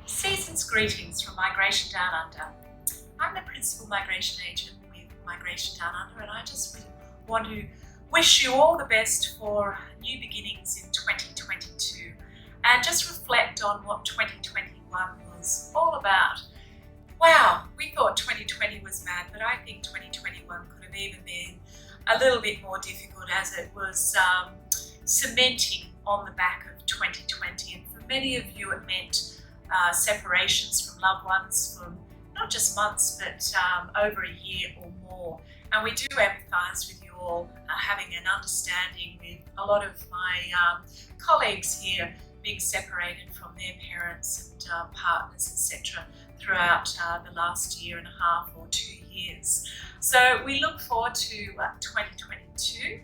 Season's greetings from Migration Downunder. I'm the Principal Migration Agent with Migration Downunder, and I just really want to wish you all the best for new beginnings in 2022 and just reflect on what 2021 was all about. Wow, we thought 2020 was mad, but I think 2021 could have even been a little bit more difficult as it was cementing on the back of 2020, and for many of you it meant separations from loved ones for not just months but over a year or more. And we do empathise with you all having an understanding with a lot of my colleagues here being separated from their parents and partners, etc. throughout the last year and a half or 2 years. So we look forward to 2022,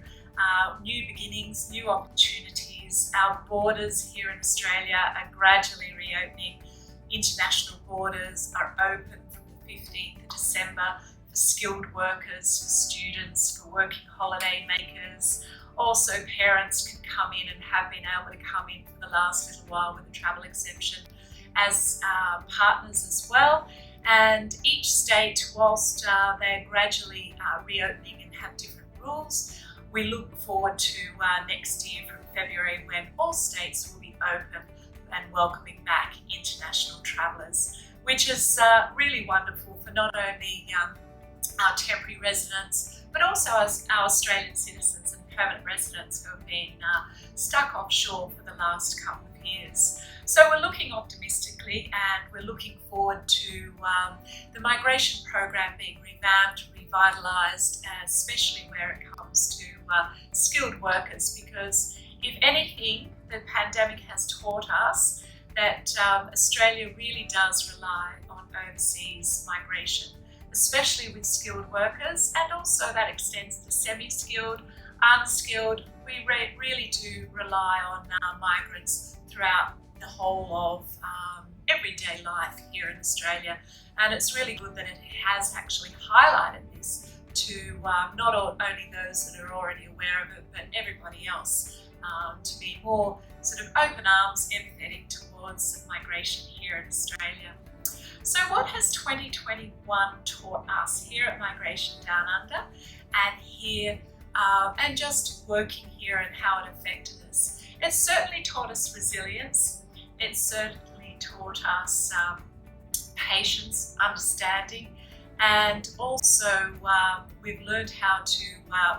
new beginnings, new opportunities. Our borders here in Australia are gradually reopening. International borders are open from the 15th of December for skilled workers, for students, for working holiday makers. Also, parents can come in and have been able to come in for the last little while with a travel exemption as partners as well. And each state, whilst they're gradually reopening and have different rules, we look forward to next year from February when all states will be open and welcoming back international travellers, which is really wonderful for not only our temporary residents, but also our Australian citizens and permanent residents who have been stuck offshore for the last couple of years. So we're looking optimistically, and we're looking forward to the migration program being revamped, revitalised, especially where it comes to skilled workers, because if anything, the pandemic has taught us that Australia really does rely on overseas migration, especially with skilled workers, and also that extends to semi-skilled, unskilled. We really do rely on migrants throughout the whole of everyday life here in Australia, and it's really good that it has actually highlighted this to not only those that are already aware of it, but everybody else, to be more sort of open arms, empathetic towards migration here in Australia. So what has 2021 taught us here at Migration Downunder and here and just working here, and how it affected us? It certainly taught us resilience. It certainly taught us patience, understanding, and also we've learned how to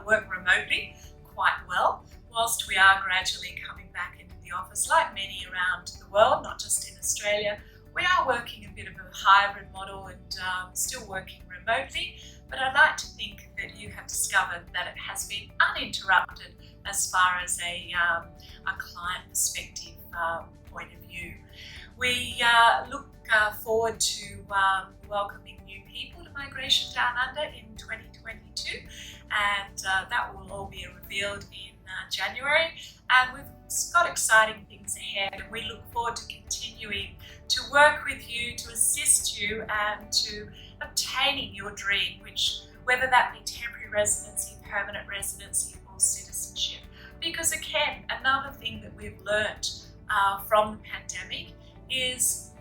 work remotely quite well, whilst we are gradually coming back into the office like many around the world, not just in Australia. We are working a bit of a hybrid model and still working remotely, but I'd like to think that you have discovered that it has been uninterrupted as far as a client perspective point of view. We look forward to welcoming new people to Migration Downunder in 2022, and that will all be revealed in January. And we've got exciting things ahead, and we look forward to continuing to work with you, to assist you, and to obtaining your dream, which, whether that be temporary residency, permanent residency, or citizenship. Because again, another thing that we've learnt from the pandemic is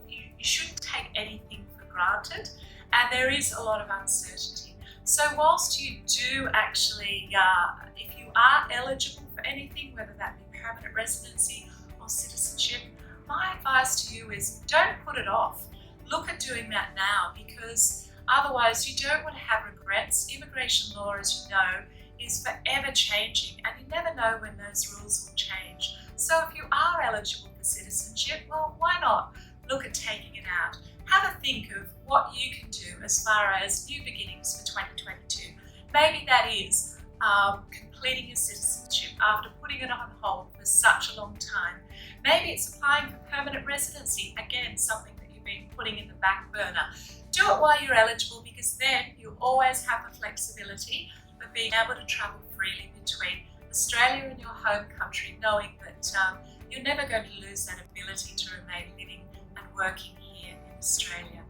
you shouldn't take anything for granted, and there is a lot of uncertainty. So whilst you do actually, if you are eligible for anything, whether that be permanent residency or citizenship, my advice to you is don't put it off. Look at doing that now, because otherwise you don't want to have regrets. Immigration law, as you know, is forever changing, and you never know when those rules will change. So if you are eligible for citizenship, well, why not look at taking it out? Have a think of what you can do as far as new beginnings for 2022. Maybe that is completing your citizenship after putting it on hold for such a long time. Maybe it's applying for permanent residency, again, something that you've been putting in the back burner. Do it while you're eligible, because then you always have the flexibility of being able to travel freely between Australia and your home country, knowing that you're never going to lose that ability to remain living and working here in Australia.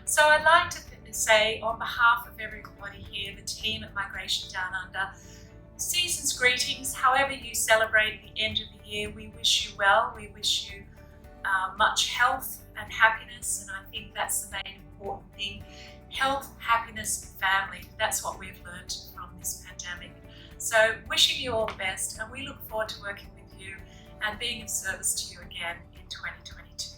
So I'd like to say, on behalf of everybody here, the team at Migration Downunder, season's greetings. However you celebrate the end of the year, we wish you well. We wish you much health and happiness, and I think that's the main important thing. Health, happiness, family. That's what we've learned from this pandemic. So wishing you all the best, and we look forward to working with you and being of service to you again in 2022.